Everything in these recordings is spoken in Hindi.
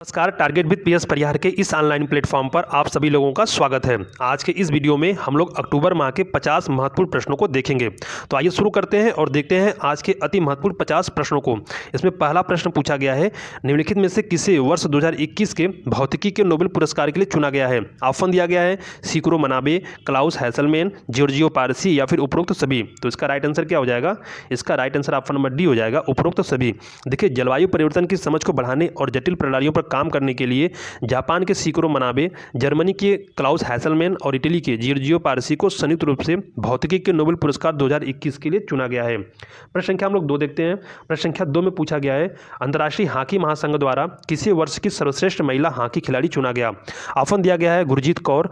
नमस्कार, टारगेट विद पीएस परिहार के इस ऑनलाइन प्लेटफॉर्म पर आप सभी लोगों का स्वागत है। आज के इस वीडियो में हम लोग अक्टूबर माह के 50 महत्वपूर्ण प्रश्नों को देखेंगे। तो आइए शुरू करते हैं और देखते हैं आज के अति महत्वपूर्ण 50 प्रश्नों को। इसमें पहला प्रश्न पूछा गया है, निम्नलिखित में से किसे वर्ष 2021 के भौतिकी के नोबेल पुरस्कार के लिए चुना गया है। ऑप्शन दिया गया है सीकुरो मनाबे, क्लाउस हैसलमैन, जॉर्जियो पारसी या फिर उपरोक्त सभी। तो इसका राइट आंसर क्या हो जाएगा? इसका right answer option number D हो जाएगा, उपरोक्त सभी। देखिए, जलवायु परिवर्तन की समझ को बढ़ाने और जटिल प्रणालियों पर काम करने के लिए जापान के सीकुरो मनाबे, जर्मनी के क्लाउस हैसलमैन और इटली के जॉर्जियो पारसी को संयुक्त रूप से भौतिकी के नोबेल पुरस्कार 2021 के लिए चुना गया है। प्रश्न संख्या हम लोग 2 देखते हैं। प्रश्न संख्या 2 में पूछा गया है, अंतर्राष्ट्रीय हॉकी महासंघ द्वारा किसी वर्ष की सर्वश्रेष्ठ महिला हॉकी खिलाड़ी चुना गया। ऑप्शन दिया गया है गुरजीत कौर,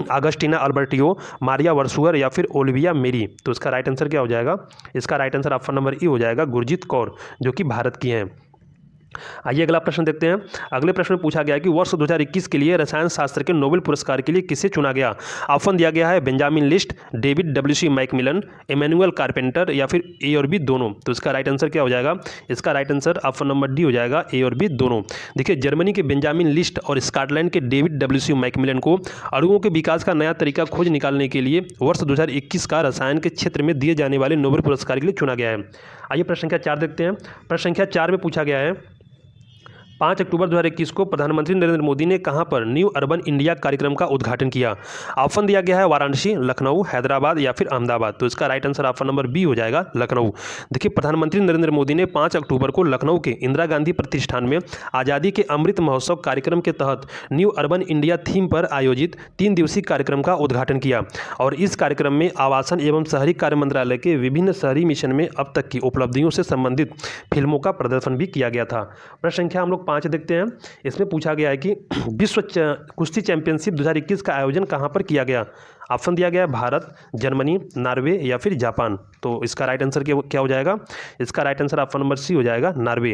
अगस्टिना अल्बर्टियो, मारिया वर्सुअर या फिर ओलिविया मेरी। तो इसका राइट आंसर क्या हो जाएगा? इसका राइट आंसर ऑप्शन नंबर ई हो जाएगा, गुरजीत कौर, जो कि भारत की हैं। आइए अगला प्रश्न देखते हैं। अगले प्रश्न में पूछा गया कि वर्ष 2021 के लिए रसायन शास्त्र के नोबेल पुरस्कार के लिए किसे चुना गया। ऑप्शन दिया गया है Benjamin List, David W C. McMillan, Emmanuel Carpenter या फिर ए और बी दोनों। तो इसका राइट आंसर क्या हो जाएगा? इसका right answer option number D हो जाएगा, ए और बी दोनों। देखिए, जर्मनी के बेंजामिन लिस्ट और स्कॉटलैंड के डेविड डब्ल्यू.सी. मैकमिलन को अणुओं के विकास का नया तरीका खोज निकालने के लिए वर्ष 2021 का रसायन के क्षेत्र में दिए जाने वाले नोबेल पुरस्कार के लिए चुना गया है। आइए प्रश्न संख्या 4 देखते हैं। प्रश्न संख्या 4 में पूछा गया है, 5 अक्टूबर 2021 को प्रधानमंत्री नरेंद्र मोदी ने कहां पर न्यू अर्बन इंडिया कार्यक्रम का उद्घाटन किया। ऑप्शन दिया गया है वाराणसी, लखनऊ, हैदराबाद या फिर अहमदाबाद। तो इसका right answer option number B हो जाएगा, लखनऊ। देखिए, प्रधानमंत्री नरेंद्र मोदी ने 5 अक्टूबर को लखनऊ के इंदिरा गांधी प्रतिष्ठान में आज़ादी के अमृत महोत्सव कार्यक्रम के तहत न्यू अर्बन इंडिया थीम पर आयोजित 3 दिवसीय कार्यक्रम का उद्घाटन किया। और इस कार्यक्रम में आवासन एवं शहरी कार्य मंत्रालय के विभिन्न शहरी मिशन में अब तक की उपलब्धियों से संबंधित फिल्मों का प्रदर्शन भी किया गया था। प्रश्न संख्या हम लोग 5 देखते हैं। इसमें पूछा गया है कि विश्व कुश्ती चैंपियनशिप 2021 का आयोजन कहां पर किया गया। ऑप्शन दिया गया है भारत, जर्मनी, नॉर्वे या फिर जापान। तो इसका राइट आंसर क्या हो जाएगा? इसका right answer option number C हो जाएगा, नॉर्वे।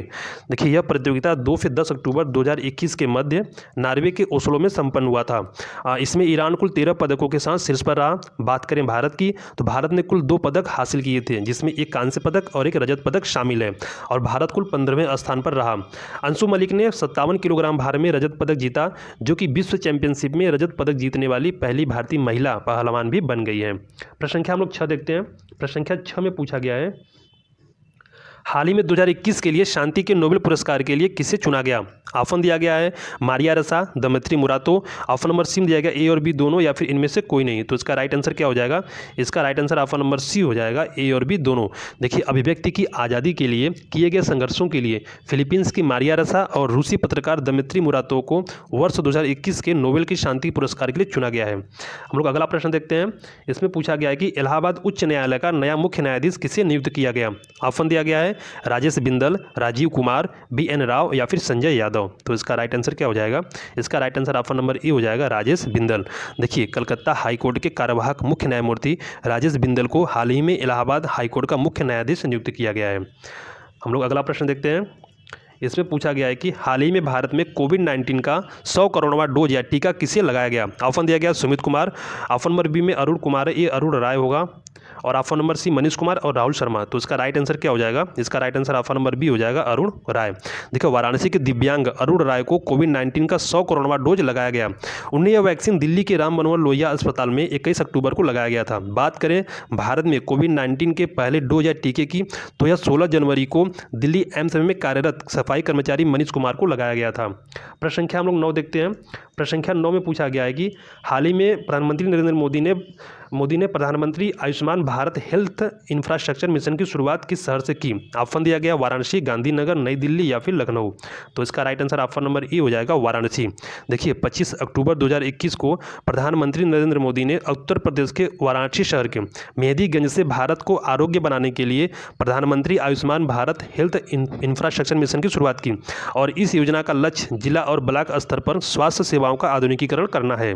देखिए, यह प्रतियोगिता 2 से 10 अक्टूबर 2021 के मध्य नॉर्वे के ओस्लो में संपन्न हुआ था। इसमें ईरान कुल 13 पदकों के साथ शीर्ष पर रहा। बात करें भारत की, तो भारत ने कुल 2 पदक हासिल किए थे, जिसमें एक कांस्य पदक और एक रजत पदक शामिल है। और भारत कुल 15वें स्थान पर रहा। अंशु मलिक ने 57 किलोग्राम भार में रजत पदक जीता, जो कि विश्व चैंपियनशिप में रजत पदक जीतने वाली पहली भारतीय महिला पहलवान भी बन गई है। प्रश्न संख्या हम लोग 6 देखते हैं। प्रश्न संख्या 6 में पूछा गया है, हाल ही में 2021 के लिए शांति के नोबेल पुरस्कार के लिए किसे चुना गया। ऑप्शन दिया गया है मारिया रसा, दमित्री मुरातो। ऑप्शन नंबर सी में दिया गया ए और बी दोनों या फिर इनमें से कोई नहीं। तो इसका राइट आंसर क्या हो जाएगा? इसका right answer option number C हो जाएगा, ए और बी दोनों। देखिए, अभिव्यक्ति की आज़ादी के लिए किए गए संघर्षों के लिए फिलीपींस की मारिया रसा और रूसी पत्रकार दमित्री मुरातो को वर्ष 2021 के नोबेल की शांति पुरस्कार के लिए चुना गया है। हम लोग अगला प्रश्न देखते हैं। इसमें पूछा गया है कि इलाहाबाद उच्च न्यायालय का नया मुख्य न्यायाधीश किसे नियुक्त किया गया। ऑप्शन दिया गया है राजेश बिंदल, राजीव कुमार, बी.एन. राव या फिर संजय यादव। तो इसका राइट आंसर क्या हो जाएगा? इसका राइट आंसर ऑप्शन नंबर ई हो जाएगा, राजेश बिंदल। देखिए, कलकत्ता हाईकोर्ट के कार्यवाहक मुख्य न्यायमूर्ति राजेश बिंदल को हाल ही में इलाहाबाद हाईकोर्ट का मुख्य न्यायाधीश नियुक्त किया गया है। हम लोग अगला प्रश्न देखते हैं। इसमें पूछा गया है कि हाल ही में भारत में कोविड-19 का 100 करोड़वां डोज या टीका किसे लगाया गया। ऑप्शन दिया गया Sumit Kumar, option number B में अरुण कुमार है, ये अरुण राय होगा, और option number C Manish Kumar और राहुल शर्मा। तो इसका राइट आंसर क्या हो जाएगा? इसका right answer option number B हो जाएगा, अरुण राय। देखो, वाराणसी के दिव्यांग अरुण राय को कोविड-19 का 100 करोड़वां डोज लगाया गया। उन्हें यह वैक्सीन दिल्ली के राम मनोहर लोहिया अस्पताल में 21 अक्टूबर को लगाया गया था। बात करें भारत में कोविड-19 के पहले डोज या टीके की, तो यह 16 जनवरी को दिल्ली एम्स में कार्यरत सफाई कर्मचारी मनीष कुमार को लगाया गया था। प्रश्न संख्या हम लोग 9 देखते हैं। प्रश्न संख्या 9 में पूछा गया है कि हाल ही में प्रधानमंत्री नरेंद्र मोदी ने प्रधानमंत्री Ayushman Bharat health infrastructure mission की शुरुआत किस शहर से की। ऑप्शन दिया गया वाराणसी, गांधीनगर, नई दिल्ली या फिर लखनऊ। तो इसका राइट आंसर ऑप्शन नंबर ई हो जाएगा, वाराणसी। देखिए, 25 अक्टूबर 2021 को प्रधानमंत्री नरेंद्र मोदी ने उत्तर प्रदेश के वाराणसी शहर के मेहदीगंज से भारत को आरोग्य बनाने के लिए प्रधानमंत्री Ayushman Bharat health infrastructure mission की शुरुआत की। और इस योजना का लक्ष्य जिला और ब्लॉक स्तर पर स्वास्थ्य सेवाओं का आधुनिकीकरण करना है।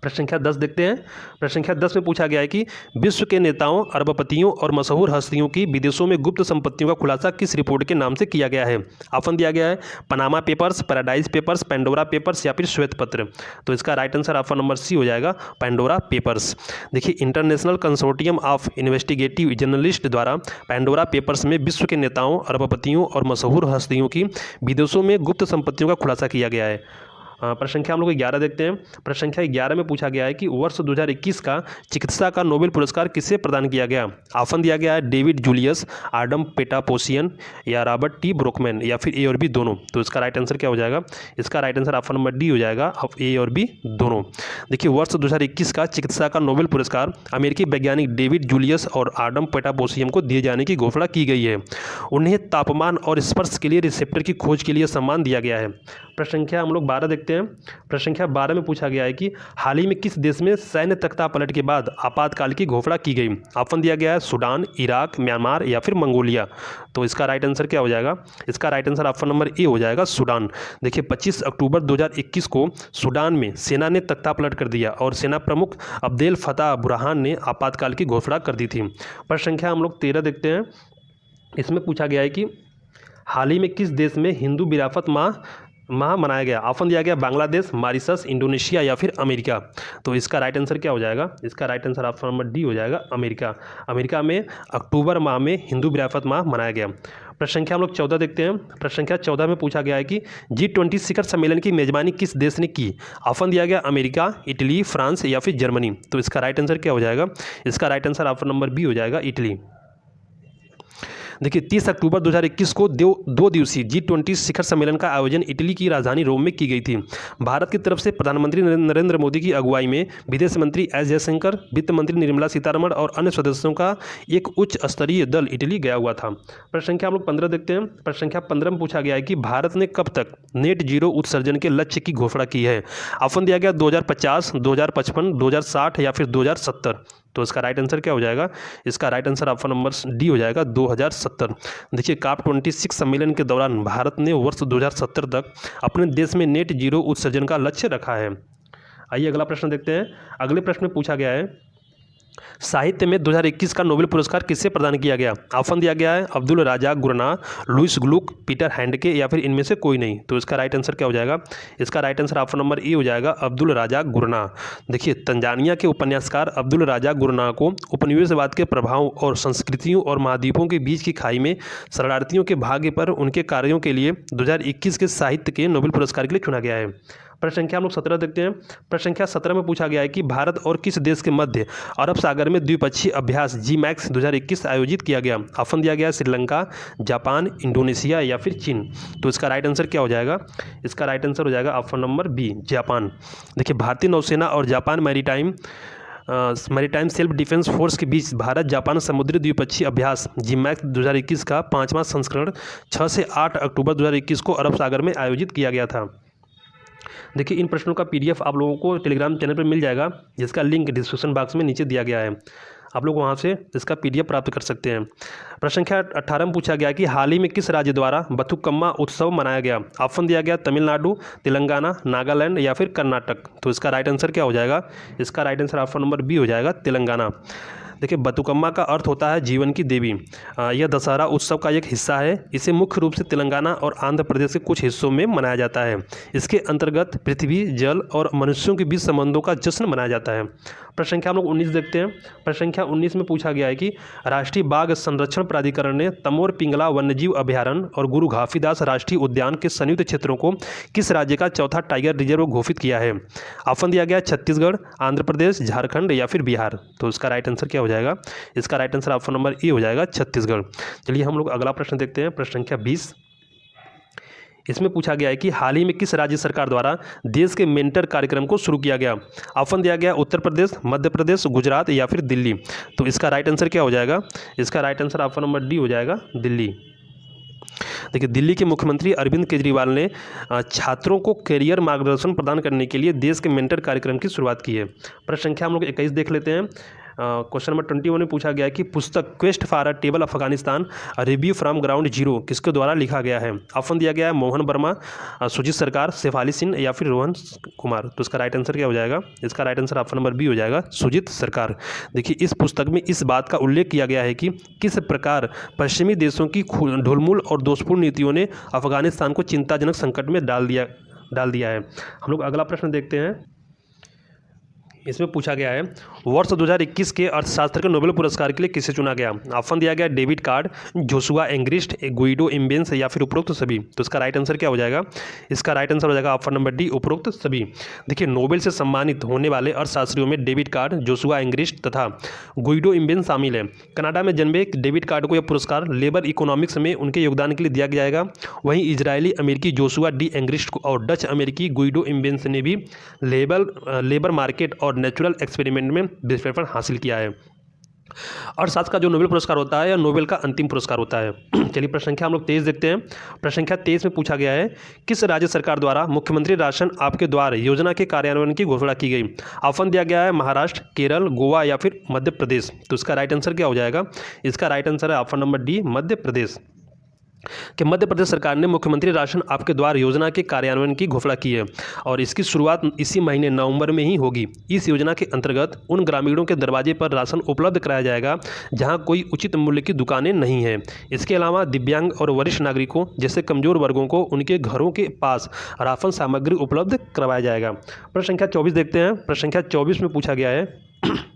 प्रश्न संख्या 10 देखते हैं। प्रश्न संख्या 10 में पूछा गया है कि विश्व के नेताओं, अरबपतियों और मशहूर हस्तियों की विदेशों में गुप्त संपत्तियों का खुलासा किस रिपोर्ट के नाम से किया गया है। ऑप्शन दिया गया है Panama papers, Paradise papers, Pandora papers या फिर श्वेत पत्र। तो इसका right answer option number C हो जाएगा, पेंडोरा पेपर्स। देखिए, international consortium of investigative journalist द्वारा पेंडोरा पेपर्स में विश्व के नेताओं, अरबपतियों और मशहूर हस्तियों की विदेशों में गुप्त संपत्तियों का खुलासा किया गया है। प्रश्न संख्या हम लोग 11 देखते हैं। प्रश्न संख्या 11 में पूछा गया है कि वर्ष 2021 का चिकित्सा का नोबेल पुरस्कार किसे प्रदान किया गया। ऑप्शन दिया गया है डेविड जूलियस, आडम पेटापोसियन या रॉबर्ट टी ब्रुकमैन या फिर ए और बी दोनों। तो इसका राइट आंसर क्या हो जाएगा? इसका right answer option number D हो जाएगा, ए और बी दोनों। देखिए, वर्ष 2021 का चिकित्सा का नोबेल पुरस्कार अमेरिकी वैज्ञानिक डेविड जूलियस और आडम पेटापोसियन को दिए जाने की घोषणा की गई है। उन्हें तापमान और स्पर्श के लिए रिसेप्टर की खोज के लिए सम्मान दिया गया है। प्रश्न संख्या हम लोग 12 देखते हैं। प्रश्न संख्या 12 में पूछा गया है कि हाल ही में किस देश में सैन्य तख्तापलट के बाद आपातकाल की घोषणा की गई। ऑप्शन दिया गया है सूडान, इराक, म्यांमार या फिर मंगोलिया। तो इसका राइट आंसर क्या हो जाएगा? इसका right answer option number A हो जाएगा, सूडान। देखिए, 25 अक्टूबर 2021 को सूडान में सेना ने तख्तापलट कर दिया और सेना प्रमुख अब्देल फताह बुरहान ने आपातकाल की घोषणा कर दी थी। प्रश्न संख्या हम लोग 13 देखते हैं। इसमें पूछा गया है कि हाल ही में किस देश में हिंदू विरासत माह मनाया गया। ऑप्शन दिया गया बांग्लादेश, मॉरिशस, इंडोनेशिया या फिर अमेरिका। तो इसका राइट आंसर क्या हो जाएगा? इसका right answer option number D हो जाएगा, अमेरिका। अमेरिका में अक्टूबर माह में हिंदू विरासत माह मनाया गया। प्रश्न संख्या हम लोग 14 देखते हैं। प्रश्न संख्या 14 में पूछा गया है कि G20 शिखर सम्मेलन की मेजबानी किस देश ने की। ऑप्शन दिया गया अमेरिका, इटली, फ्रांस या फिर जर्मनी। तो इसका राइट आंसर क्या हो जाएगा? इसका right answer option number B हो जाएगा, इटली। देखिए, 30 अक्टूबर 2021 को 2 दिवसीय G20 शिखर सम्मेलन का आयोजन इटली की राजधानी रोम में की गई थी। भारत की तरफ से प्रधानमंत्री नरेंद्र मोदी की अगुवाई में विदेश मंत्री एस जयशंकर, वित्त मंत्री निर्मला सीतारमण और अन्य सदस्यों का एक उच्च स्तरीय दल इटली गया हुआ था। प्रश्न संख्या हम लोग 15 देखते हैं। प्रश्न संख्या 15 में पूछा गया है कि भारत ने कब तक नेट जीरो उत्सर्जन के लक्ष्य की घोषणा की है। ऑप्शन दिया गया 2050, 2055, 2060 या फिर 2070। तो इसका राइट आंसर क्या हो जाएगा? इसका right answer option number D हो जाएगा, 2070। देखिए, COP26 सम्मेलन के दौरान भारत ने वर्ष 2070 तक अपने देश में नेट जीरो उत्सर्जन का लक्ष्य रखा है। आइए अगला प्रश्न देखते हैं। अगले प्रश्न में पूछा गया है साहित्य में 2021 का नोबेल पुरस्कार किससे प्रदान किया गया। ऑप्शन दिया गया है अब्दुल राजा गुरना, लुइस ग्लुक, पीटर हैंडके या फिर इनमें से कोई नहीं। तो इसका राइट आंसर क्या हो जाएगा? इसका right answer option number A हो जाएगा, अब्दुल राजा गुरना। देखिए, तंजानिया के उपन्यासकार अब्दुल राजा गुरना को उपनिवेशवाद के प्रभाव और संस्कृतियों और महाद्वीपों के बीच की खाई में शरणार्थियों के भाग्य पर उनके कार्यों के लिए 2021 के साहित्य के नोबेल पुरस्कार के लिए चुना गया है। प्रश्न संख्या हम लोग 17 देखते हैं। प्रश्न संख्या 17 में पूछा गया है कि भारत और किस देश के मध्य अरब सागर में द्विपक्षीय अभ्यास GMAX 2021 आयोजित किया गया। ऑप्शन दिया गया श्रीलंका, जापान, इंडोनेशिया या फिर चीन। तो इसका राइट आंसर क्या हो जाएगा? इसका राइट आंसर हो जाएगा ऑप्शन नंबर बी, जापान। देखिए, भारतीय नौसेना और Japan maritime self defence force के बीच भारत जापान समुद्री द्विपक्षीय अभ्यास GMAX 2021 का 5वां संस्करण 6 से 8 अक्टूबर 2021 को अरब सागर में आयोजित किया गया था। देखिए, इन प्रश्नों का PDF आप लोगों को टेलीग्राम चैनल पर मिल जाएगा, जिसका लिंक डिस्क्रिप्शन बॉक्स में नीचे दिया गया है। आप लोग वहां से इसका PDF प्राप्त कर सकते हैं। प्रश्न संख्या 18 में पूछा गया कि हाल ही में किस राज्य द्वारा बथुकम्मा उत्सव मनाया गया। ऑप्शन दिया गया तमिलनाडु, तेलंगाना, नागालैंड या फिर कर्नाटक। तो इसका राइट आंसर क्या हो जाएगा? इसका right answer option number B हो जाएगा, तेलंगाना। देखिए, बथुकम्मा का अर्थ होता है जीवन की देवी। यह दशहरा उत्सव का एक हिस्सा है। इसे मुख्य रूप से तेलंगाना और आंध्र प्रदेश के कुछ हिस्सों में मनाया जाता है। इसके अंतर्गत पृथ्वी, जल और मनुष्यों के बीच संबंधों का जश्न मनाया जाता है। प्रश्न संख्या हम लोग 19 देखते हैं। प्रश्न संख्या 19 में पूछा गया है कि राष्ट्रीय बाघ संरक्षण प्राधिकरण ने तमोर पिंगला वन्यजीव अभयारण्य और गुरु घासीदास राष्ट्रीय उद्यान के संयुक्त क्षेत्रों को किस राज्य का चौथा टाइगर रिजर्व घोषित किया है। ऑप्शन दिया गया छत्तीसगढ़, आंध्र प्रदेश, झारखंड या फिर बिहार। तो इसका राइट आंसर क्या हो जाएगा? इसका right answer option number A हो जाएगा, छत्तीसगढ़। चलिए हम लोग अगला प्रश्न देखते हैं। प्रश्न संख्या 20। इसमें पूछा गया है कि हाल ही में किस राज्य सरकार द्वारा देश के मेंटर कार्यक्रम को शुरू किया गया। ऑप्शन दिया गया उत्तर प्रदेश, मध्य प्रदेश, गुजरात या फिर दिल्ली। तो इसका राइट आंसर क्या हो जाएगा? इसका right answer option number D हो जाएगा, दिल्ली। देखिए, दिल्ली के मुख्यमंत्री अरविंद केजरीवाल ने छात्रों को करियर मार्गदर्शन प्रदान करने के लिए देश के मेंटर कार्यक्रम की शुरुआत की है। प्रश्न संख्या हम लोग 21 देख लेते हैं। क्वेश्चन नंबर 21 में पूछा गया है कि पुस्तक quest for a table of Afghanistan review from ground zero किसके द्वारा लिखा गया है। ऑप्शन दिया गया है मोहन वर्मा, सुजीत सरकार, शेफाली सिंह या फिर रोहन कुमार। तो इसका राइट आंसर क्या हो जाएगा? इसका right answer option number B हो जाएगा, सुजीत सरकार। देखिए इस पुस्तक में इस बात का उल्लेख किया गया है कि किस प्रकार पश्चिमी देशों की ढुलमुल और दोषपूर्ण नीतियों ने अफगानिस्तान को चिंताजनक संकट में डाल दिया है। हम लोग अगला प्रश्न देखते हैं। इसमें पूछा गया है वर्ष 2021 के अर्थशास्त्र के नोबेल पुरस्कार के लिए किसे चुना गया। ऑप्शन दिया गया David card, Joshua Angrist, Guido immense या फिर उपरोक्त सभी। तो इसका राइट आंसर क्या हो जाएगा? इसका राइट आंसर हो जाएगा ऑप्शन नंबर डी, उपरोक्त सभी। देखिए नोबेल से सम्मानित होने वाले अर्थशास्त्रियों में डेविड कार्ड, जोशुआ एंग्रिस्ट तथा गुइडो इम्बेंस शामिल है। कनाडा में जन्मे डेविड कार्ड को यह पुरस्कार लेबर इकोनॉमिक्स में उनके योगदान के लिए दिया जाएगा। वहीं इजरायली अमेरिकी जोशुआ डी एंग्रिस्ट और डच अमेरिकी गुइडो इम्बेंस ने भी लेबर मार्केट और नेचुरल एक्सपेरिमेंट में बेस्ट पेपर हासिल किया है। अर्थशास्त्र का जो नोबेल पुरस्कार होता है या नोबेल का अंतिम पुरस्कार होता है। चलिए प्रश्न संख्या हम लोग 23 देखते हैं। प्रश्न संख्या 23 में पूछा गया है किस राज्य सरकार द्वारा मुख्यमंत्री राशन आपके द्वार योजना के कार्यान्वयन की घोषणा की गई। ऑप्शन दिया गया है महाराष्ट्र, केरल, गोवा या फिर मध्य प्रदेश। तो इसका राइट आंसर क्या हो जाएगा? इसका राइट आंसर है option number D, Madhya Pradesh. कि मध्य प्रदेश सरकार ने मुख्यमंत्री राशन आपके द्वार योजना के कार्यान्वयन की घोषणा की है और इसकी शुरुआत इसी महीने नवंबर में ही होगी। इस योजना के अंतर्गत उन ग्रामीणों के दरवाजे पर राशन उपलब्ध कराया जाएगा जहां कोई उचित मूल्य की दुकानें नहीं हैं। इसके अलावा दिव्यांग और वरिष्ठ नागरिकों जैसे कमजोर वर्गों को उनके घरों के पास राशन सामग्री उपलब्ध करवाया जाएगा। प्रश्न संख्या 24 देखते हैं। प्रश्न संख्या 24 में पूछा गया है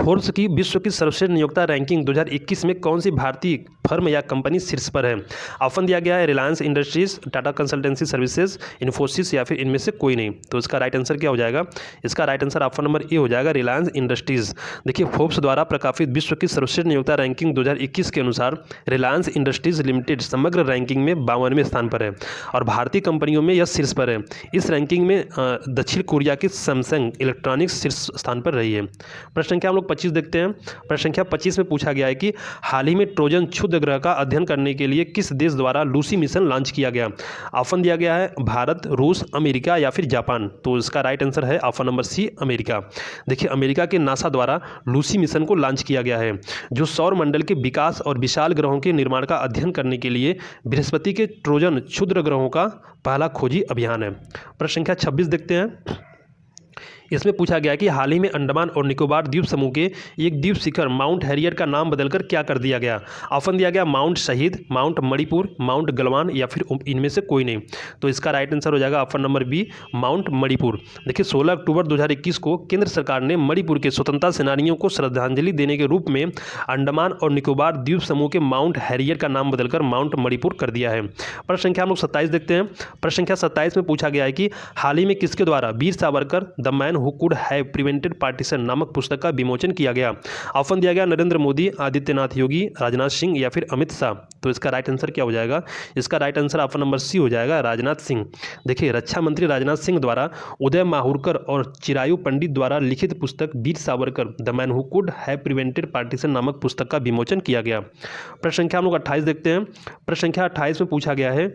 फोर्ब्स की विश्व की सर्वश्रेष्ठ नियोक्ता रैंकिंग 2021 में कौन सी भारतीय फर्म या कंपनी शीर्ष पर है। ऑप्शन दिया गया है Reliance industries, Tata consultancy services, Infosys या फिर इनमें से कोई नहीं। तो इसका राइट आंसर क्या हो जाएगा? इसका right answer option number A हो जाएगा, रिलायंस इंडस्ट्रीज। देखिए फोर्ब्स द्वारा प्रकाशित विश्व की सर्वश्रेष्ठ नियोक्ता रैंकिंग 2021 के अनुसार रिलायंस इंडस्ट्रीज लिमिटेड समग्र रैंकिंग में 52वें स्थान पर है और भारतीय कंपनियों में यह शीर्ष पर है। इस रैंकिंग में दक्षिण कोरिया की सैमसंग इलेक्ट्रॉनिक्स शीर्ष स्थान पर रही है। प्रश्न संख्या हम लोग 25 देखते हैं। प्रश्न संख्या 25 में पूछा गया है कि हाल ही में ट्रोजन क्षुद्र ग्रह का अध्ययन करने के लिए किस देश द्वारा लूसी मिशन लॉन्च किया गया। ऑप्शन दिया गया है भारत, रूस, अमेरिका या फिर जापान। तो इसका राइट आंसर है ऑप्शन नंबर सी, अमेरिका। देखिए अमेरिका के नासा द्वारा लूसी मिशन को लॉन्च किया गया है जो सौर मंडल के विकास और विशाल ग्रहों के निर्माण का अध्ययन करने के लिए बृहस्पति के ट्रोजन क्षुद्र ग्रहों का पहला खोजी अभियान है। प्रश्न संख्या 26 देखते हैं। इसमें पूछा गया कि हाल ही में अंडमान और निकोबार द्वीप समूह के एक द्वीप शिखर माउंट हैरियट का नाम बदलकर क्या कर दिया गया। ऑप्शन दिया गया माउंट शहीद, माउंट मणिपुर, माउंट गलवान या फिर इनमें से कोई नहीं। तो इसका राइट आंसर हो जाएगा option number B, mount Manipur. देखिए 16 अक्टूबर 2021 को केंद्र सरकार ने मणिपुर के स्वतंत्रता सेनानियों को श्रद्धांजलि देने के रूप में अंडमान और निकोबार द्वीप समूह के माउंट हैरियट का नाम बदलकर माउंट मणिपुर कर दिया है। प्रश्न संख्या हम लोग 27 देखते हैं। प्रश्न संख्या 27 में पूछा गया है कि हाल ही में किसके द्वारा Veer Savarkar the man who could have prevented partition नामक पुस्तक का विमोचन किया गया। ऑप्शन दिया गया नरेंद्र मोदी, आदित्यनाथ योगी, राजनाथ सिंह या फिर अमित शाह। तो इसका राइट आंसर क्या हो जाएगा? इसका right answer option number C हो जाएगा, राजनाथ सिंह। देखिए रक्षा मंत्री राजनाथ सिंह द्वारा उदय माहुरकर और चिरायु पंडित द्वारा लिखित पुस्तक Veer Savarkar the man who could have prevented partition नामक पुस्तक का विमोचन किया गया। प्रश्न संख्या हम लोग 28 देखते हैं। प्रश्न संख्या 28 में पूछा गया है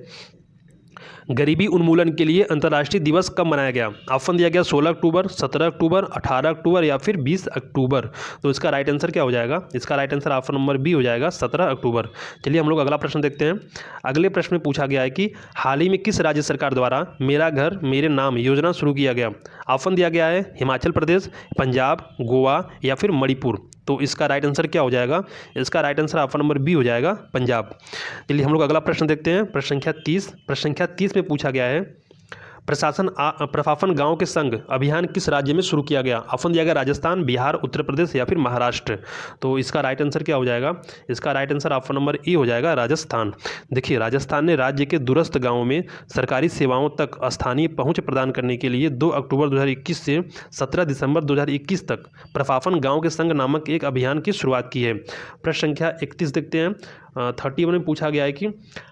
गरीबी उन्मूलन के लिए अंतर्राष्ट्रीय दिवस कब मनाया गया। ऑप्शन दिया गया 16 अक्टूबर, 17 अक्टूबर, 18 अक्टूबर या फिर 20 अक्टूबर। तो इसका राइट आंसर क्या हो जाएगा? इसका right answer option number B हो जाएगा, 17 अक्टूबर। चलिए हम लोग अगला प्रश्न देखते हैं। अगले प्रश्न में पूछा गया है कि हाल ही में किस राज्य सरकार द्वारा मेरा घर मेरे नाम योजना शुरू किया गया। ऑप्शन दिया गया है हिमाचल प्रदेश, पंजाब, गोवा या फिर मणिपुर। तो इसका राइट आंसर क्या हो जाएगा? इसका right answer option number B हो जाएगा, पंजाब। चलिए हम लोग अगला प्रश्न देखते हैं। प्रश्न संख्या 30। प्रश्न संख्या 30 में पूछा गया है प्रशासन गांव के संग अभियान किस राज्य में शुरू किया गया। ऑप्शन दिया गया राजस्थान, बिहार, उत्तर प्रदेश या फिर महाराष्ट्र। तो इसका राइट आंसर क्या हो जाएगा? इसका right answer option number A हो जाएगा, राजस्थान। देखिए राजस्थान ने राज्य के दूरस्थ गांवों में सरकारी सेवाओं तक स्थानीय पहुंच प्रदान करने के लिए 2 अक्टूबर 2021 से 17 दिसंबर 2021 तक प्रशासन गाँव के संग नामक एक अभियान की शुरुआत की है। प्रश्न संख्या 31 देखते हैं। 31 में पूछा गया है कि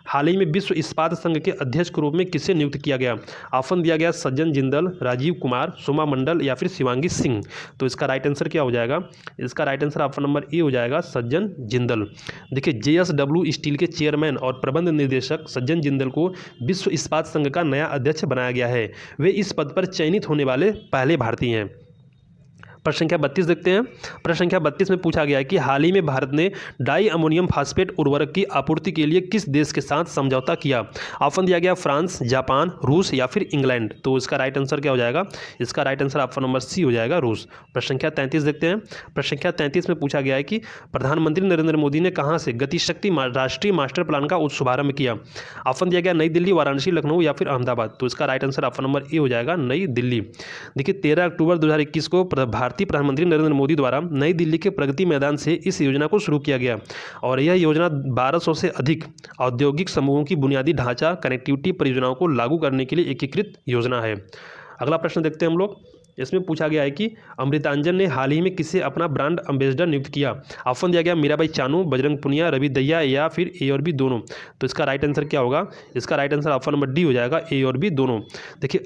हाल ही में विश्व इस्पात संघ के अध्यक्ष के रूप में किसे नियुक्त किया गया। ऑप्शन दिया गया सज्जन जिंदल, राजीव कुमार, सोमा मंडल या फिर शिवांगी सिंह। तो इसका राइट आंसर क्या हो जाएगा? इसका right answer option number A हो जाएगा, सज्जन जिंदल। देखिए JSW स्टील के चेयरमैन और प्रबंध निदेशक सज्जन जिंदल को विश्व इस्पात संघ का नया अध्यक्ष बनाया गया है। वे इस पद पर चयनित होने वाले पहले भारतीय हैं। प्रश्न संख्या 32 देखते हैं। प्रश्न संख्या 32 में पूछा गया है कि हाल ही में भारत ने डाई अमोनियम फास्फेट उर्वरक की आपूर्ति के लिए किस देश के साथ समझौता किया। ऑप्शन दिया गया फ्रांस, जापान, रूस या फिर इंग्लैंड। तो इसका राइट आंसर क्या हो जाएगा? इसका right answer option number C हो जाएगा, रूस। प्रश्न संख्या 33 देखते हैं। प्रश्न संख्या 33 में पूछा गया है कि प्रधानमंत्री नरेंद्र मोदी ने कहां से गतिशक्ति राष्ट्रीय मास्टर प्लान का शुभारंभ किया। ऑप्शन दिया गया नई दिल्ली, वाराणसी, लखनऊ या फिर अहमदाबाद। तो इसका right answer option number A हो जाएगा, नई दिल्ली। देखिए 13 अक्टूबर 2021 को भारतीय प्रधानमंत्री नरेंद्र मोदी द्वारा नई दिल्ली के प्रगति मैदान से इस योजना को शुरू किया गया और यह योजना 1200 से अधिक औद्योगिक समूहों की बुनियादी ढांचा कनेक्टिविटी परियोजनाओं को लागू करने के लिए एकीकृत योजना है। अगला प्रश्न देखते हैं हम लोग। इसमें पूछा गया है कि अमृतांजन ने हाल ही में किसे अपना ब्रांड एम्बेसडर नियुक्त किया। ऑप्शन दिया गया मीराबाई चानू, बजरंग पुनिया, रवि दहिया या फिर ए और बी दोनों। तो इसका राइट आंसर क्या होगा? इसका right answer option number D हो जाएगा, ए और बी दोनों। देखिए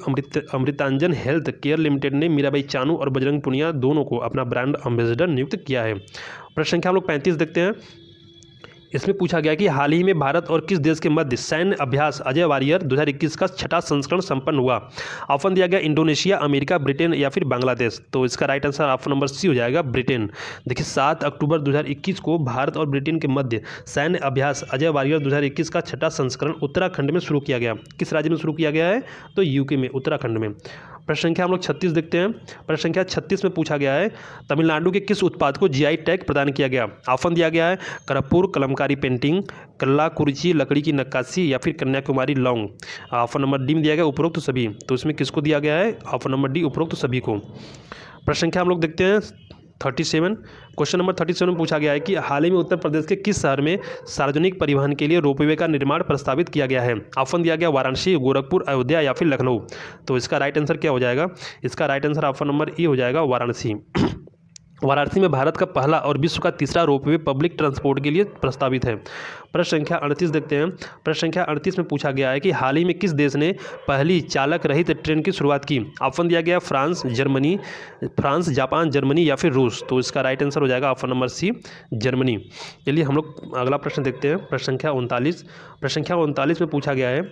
अमृतांजन हेल्थ केयर लिमिटेड ने मीराबाई चानू और बजरंग पुनिया दोनों को अपना ब्रांड एम्बेसडर नियुक्त किया है। प्रश्न संख्या हम लोग 35 देखते हैं। इसमें पूछा गया कि हाल ही में भारत और किस देश के मध्य सैन्य अभ्यास अजय वारियर 2021 का 6वां संस्करण संपन्न हुआ। ऑप्शन दिया गया इंडोनेशिया, अमेरिका, ब्रिटेन या फिर बांग्लादेश। तो इसका right answer option number C हो जाएगा, ब्रिटेन। देखिए 7 अक्टूबर 2021 को भारत और ब्रिटेन के मध्य सैन्य अभ्यास अजय वारियर 2021 का 6वां संस्करण उत्तराखंड में शुरू किया गया। किस राज्य में शुरू किया गया है? तो यूके में, उत्तराखंड में। प्रश्न संख्या हम लोग 36 देखते हैं। प्रश्न संख्या 36 में पूछा गया है तमिलनाडु के किस उत्पाद को जीआई टैग प्रदान किया गया। ऑप्शन दिया गया है करपूर कलमकारी पेंटिंग, कल्लाकुरिची लकड़ी की नक्काशी या फिर कन्याकुमारी लौंग। ऑप्शन नंबर डी में दिया गया उपरोक्त सभी। तो इसमें किसको दिया गया है? ऑप्शन नंबर डी उपरोक्त सभी को। प्रश्न संख्या हम लोग देखते हैं 37। क्वेश्चन नंबर 37 में पूछा गया है कि हाल ही में उत्तर प्रदेश के किस शहर में सार्वजनिक परिवहन के लिए रोपवे का निर्माण प्रस्तावित किया गया है। ऑप्शन दिया गया वाराणसी, गोरखपुर, अयोध्या या फिर लखनऊ। तो इसका राइट आंसर क्या हो जाएगा? इसका right answer option number A हो जाएगा, वाराणसी। वाराणसी में भारत का पहला और विश्व का तीसरा रोपवे पब्लिक ट्रांसपोर्ट के लिए प्रस्तावित है। प्रश्न संख्या 38 देखते हैं। प्रश्न संख्या 38 में पूछा गया है कि हाल ही में किस देश ने पहली चालक रहित ट्रेन की शुरुआत की। ऑप्शन दिया गया फ्रांस, जापान, जर्मनी या फिर रूस। तो इसका राइट आंसर हो जाएगा ऑप्शन नंबर सी, जर्मनी। चलिए हम लोग अगला प्रश्न देखते हैं। प्रश्न संख्या 39। प्रश्न संख्या 39 में पूछा गया है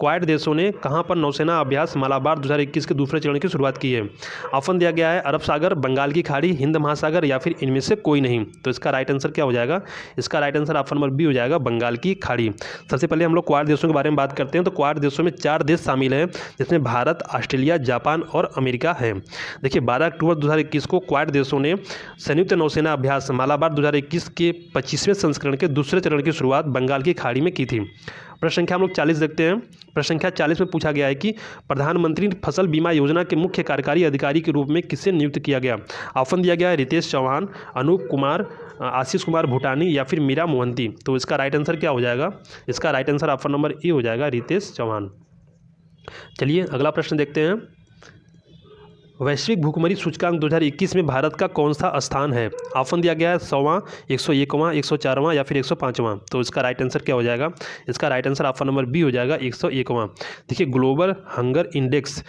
क्वाड देशों ने कहां पर नौसेना अभ्यास मालाबार 2021 के दूसरे चरण की शुरुआत की है। ऑप्शन दिया गया है अरब सागर, बंगाल की खाड़ी, हिंद महासागर या फिर इनमें से कोई नहीं। तो इसका राइट आंसर क्या हो जाएगा? इसका right answer option number B हो जाएगा, बंगाल की खाड़ी। सबसे पहले हम लोग क्वाड देशों के बारे में बात करते हैं। तो क्वाड देशों में 4 देश शामिल हैं, जिसमें भारत, ऑस्ट्रेलिया, जापान और अमेरिका है। देखिए 12 अक्टूबर 2021 को क्वाड देशों ने संयुक्त नौसेना अभ्यास मालाबार 2021 के 25वें संस्करण के दूसरे चरण की शुरुआत बंगाल की खाड़ी में की थी। प्रश्न संख्या हम लोग 40 देखते हैं। प्रश्न संख्या 40 में पूछा गया है कि प्रधानमंत्री फसल बीमा योजना के मुख्य कार्यकारी अधिकारी के रूप में किसे नियुक्त किया गया। ऑप्शन दिया गया है रितेश चौहान, अनूप कुमार, आशीष कुमार भूटानी या फिर मीरा मोहंती। तो इसका राइट आंसर क्या हो जाएगा? इसका right answer option number A हो जाएगा, रितेश चौहान। चलिए अगला प्रश्न देखते हैं। वैश्विक भूखमरी सूचकांक 2021 में भारत का कौन सा स्थान है। ऑप्शन दिया गया है 100वां, 101वां, 104वां या फिर 105वां। तो इसका राइट आंसर क्या हो जाएगा? इसका right answer option number B हो जाएगा, 101वां। देखिए ग्लोबल हंगर इंडेक्स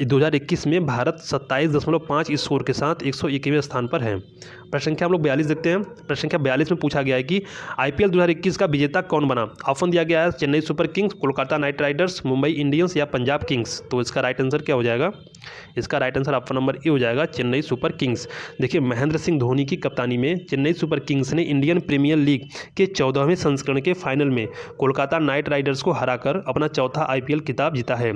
2021 में भारत 27.5 स्कोर के साथ 101वें स्थान पर है। प्रश्न संख्या हम लोग 42 देखते हैं। प्रश्न संख्या 42 में पूछा गया है कि IPL 2021 का विजेता कौन बना। ऑप्शन दिया गया है Chennai super Kings, Kolkata night Riders, Mumbai Indians या पंजाब किंग्स। तो इसका राइट आंसर क्या हो जाएगा? इसका right answer option number A हो जाएगा, चेन्नई सुपर किंग्स। देखिए महेंद्र सिंह धोनी की कप्तानी में चेन्नई सुपर किंग्स ने इंडियन प्रीमियर लीग के 14वें संस्करण के फाइनल में कोलकाता नाइट राइडर्स को हराकर अपना चौथा IPL खिताब जीता है।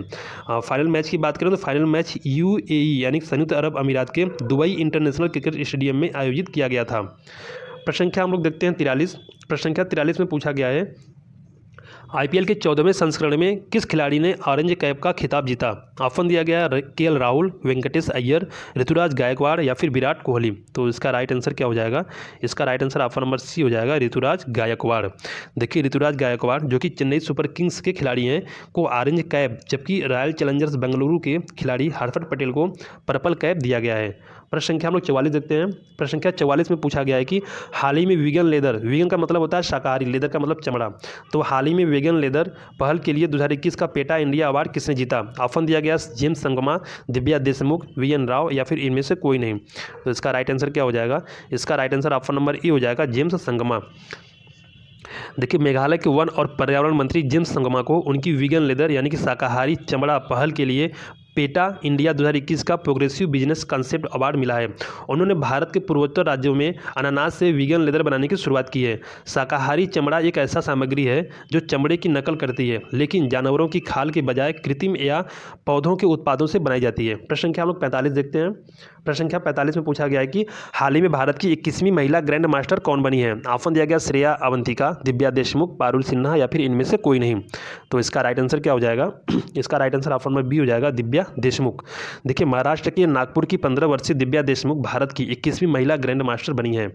फाइनल मैच की बात करें तो फाइनल मैच UAE यानी संयुक्त अरब अमीरात के दुबई इंटरनेशनल क्रिकेट स्टेडियम में आयोजित किया गया था। प्रश्न संख्या हम लोग देखते हैं 43। प्रश्न संख्या 43 में पूछा गया है IPL के 14वें संस्करण में किस खिलाड़ी ने ऑरेंज कैप का खिताब जीता। ऑप्शन दिया गया KL राहुल, वेंकटेश अय्यर, ऋतुराज गायकवाड़ या फिर विराट कोहली। तो इसका राइट आंसर क्या हो जाएगा? इसका right answer option number C हो जाएगा, ऋतुराज गायकवाड़। देखिए ऋतुराज गायकवाड़ जो कि चेन्नई सुपर किंग्स के खिलाड़ी हैं को ऑरेंज कैप, जबकि रॉयल चैलेंजर्स बेंगलुरु के खिलाड़ी हर्षद पटेल को पर्पल कैप दिया गया है। प्रश्न संख्या हम लोग 44 देखते हैं। प्रश्न संख्या 44 में पूछा गया है कि हाल ही में वीगन लेदर, वीगन का मतलब होता है शाकाहारी, लेदर का मतलब चमड़ा। तो हाल ही में वीगन लेदर पहल के लिए 2021 का पेटा इंडिया अवार्ड किसने जीता। ऑप्शन दिया गया जेम्स संगमा, दिव्या देशमुख, VN राव या फिर इनमें से कोई नहीं। तो इसका राइट आंसर क्या हो जाएगा? इसका right answer option number A हो जाएगा, जेम्स संगमा। देखिए मेघालय के वन और पर्यावरण मंत्री जेम्स संगमा को उनकी वीगन लेदर यानी कि शाकाहारी चमड़ा पहल के लिए पेटा इंडिया 2021 का प्रोग्रेसिव बिजनेस कंसेप्ट अवार्ड मिला है। उन्होंने भारत के पूर्वोत्तर राज्यों में अनानास से वीगन लेदर बनाने की शुरुआत की है। शाकाहारी चमड़ा एक ऐसा सामग्री है जो चमड़े की नकल करती है, लेकिन जानवरों की खाल के बजाय कृत्रिम या पौधों के उत्पादों से बनाई जाती है। प्रश्न संख्या हम लोग 45 देखते हैं। प्रश्न संख्या 45 में पूछा गया है कि हाल ही में भारत की 21वीं महिला ग्रैंड मास्टर कौन बनी है। ऑप्शन दिया गया श्रेया अवंतिका, दिव्या देशमुख, पारुल सिन्हा या फिर इनमें से कोई नहीं। तो इसका राइट आंसर क्या हो जाएगा? इसका right answer option number B हो जाएगा, दिव्या देशमुख। देखिए, महाराष्ट्र के नागपुर की 15 वर्षीय दिव्या देशमुख भारत की 21वीं महिला ग्रैंड मास्टर बनी है।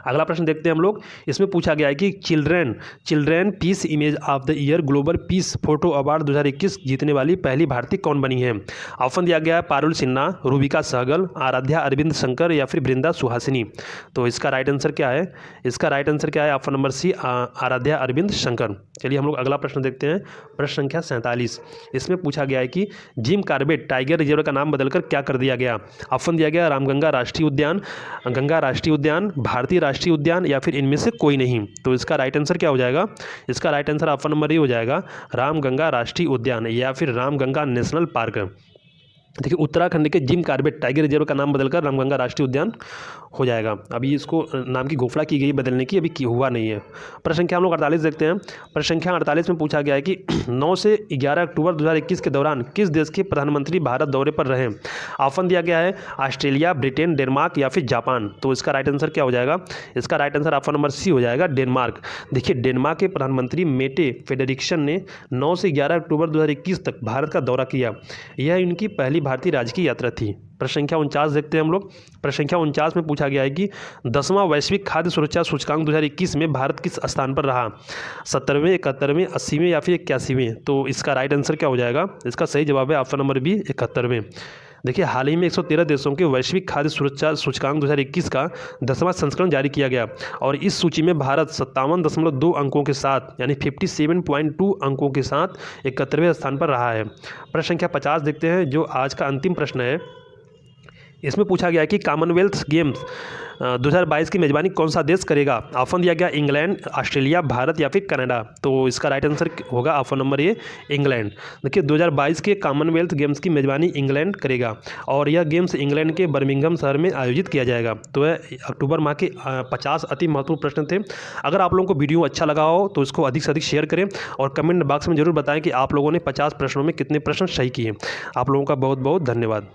अगला प्रश्न देखते हैं हम लोग। इसमें पूछा गया है कि children peace image of the year global peace photo award 2021 जीतने वाली पहली भारतीय कौन बनी है। ऑप्शन दिया गया है पारुल सिन्हा, रूबिका सहगल, आराध्या अरविंद शंकर या फिर बृंदा सुहासिनी। तो इसका राइट आंसर क्या है? इसका राइट आंसर क्या है? Option number C, Aaradhya Arvind Shankar. चलिए हम लोग अगला प्रश्न देखते हैं। प्रश्न संख्या 47। इसमें पूछा गया है कि जिम कॉर्बेट टाइगर रिजर्व का नाम बदलकर क्या कर दिया गया। ऑप्शन दिया गया रामगंगा राष्ट्रीय उद्यान, गंगा राष्ट्रीय उद्यान, भारतीय राष्ट्रीय उद्यान या फिर इनमें से कोई नहीं। तो इसका राइट आंसर क्या हो जाएगा? इसका right answer option number A हो जाएगा, रामगंगा राष्ट्रीय उद्यान या फिर रामगंगा नेशनल पार्क। देखिए, उत्तराखंड के जिम कॉर्बेट टाइगर रिजर्व का नाम बदलकर रामगंगा राष्ट्रीय उद्यान हो जाएगा। अभी इसको नाम की घोषणा की गई बदलने की, अभी हुआ नहीं है। प्रश्न संख्या हम लोग 48 देखते हैं। प्रश्न संख्या 48 में पूछा गया है कि 9 से 11 अक्टूबर 2021 के दौरान किस देश के प्रधानमंत्री भारत दौरे पर रहे। ऑप्शन दिया गया है ऑस्ट्रेलिया, ब्रिटेन, डेनमार्क या फिर जापान। तो इसका राइट आंसर क्या हो जाएगा? इसका right answer option number C हो जाएगा, डेनमार्क। देखिए, डेनमार्क के प्रधानमंत्री मेटे फ्रेडरिक्सन ने 9 से 11 अक्टूबर 2021 तक भारत का दौरा किया। यह इनकी पहली भारतीय राजकीय यात्रा थी। प्रश्न संख्या 49 देखते हैं हम लोग। प्रश्न संख्या 49 में पूछा गया है कि 10वां वैश्विक खाद्य सुरक्षा सूचकांक 2021 में भारत किस स्थान पर रहा। 70वें, 71वें, 80वें या फिर 81वें। तो इसका राइट आंसर क्या हो जाएगा? इसका सही जवाब है ऑप्शन नंबर बी, 71वें। देखिए, हाल ही में 113 देशों के वैश्विक खाद्य सुरक्षा सूचकांक 2021 का 10वां संस्करण जारी किया गया और इस सूची में भारत 57.2 अंकों के साथ यानी 57.2 अंकों के साथ 71वें स्थान पर रहा है। प्रश्न संख्या 50 देखते हैं, जो आज का अंतिम प्रश्न है। इसमें पूछा गया है कि कॉमनवेल्थ गेम्स 2022 की मेजबानी कौन सा देश करेगा। ऑप्शन दिया गया इंग्लैंड, ऑस्ट्रेलिया, भारत या फिर कनाडा। तो इसका राइट आंसर होगा ऑप्शन नंबर ए, इंग्लैंड। देखिए, 2022 के कॉमनवेल्थ गेम्स की मेजबानी इंग्लैंड करेगा और यह गेम्स इंग्लैंड के बर्मिंघम शहर में आयोजित किया जाएगा। तो अक्टूबर माह के 50 अति महत्वपूर्ण प्रश्न थे। अगर आप लोगों को वीडियो अच्छा लगा हो तो इसको अधिक से अधिक शेयर करें और कमेंट बॉक्स में जरूर बताएं कि आप लोगों ने 50 प्रश्नों में कितने प्रश्न सही किए। आप लोगों का बहुत बहुत धन्यवाद।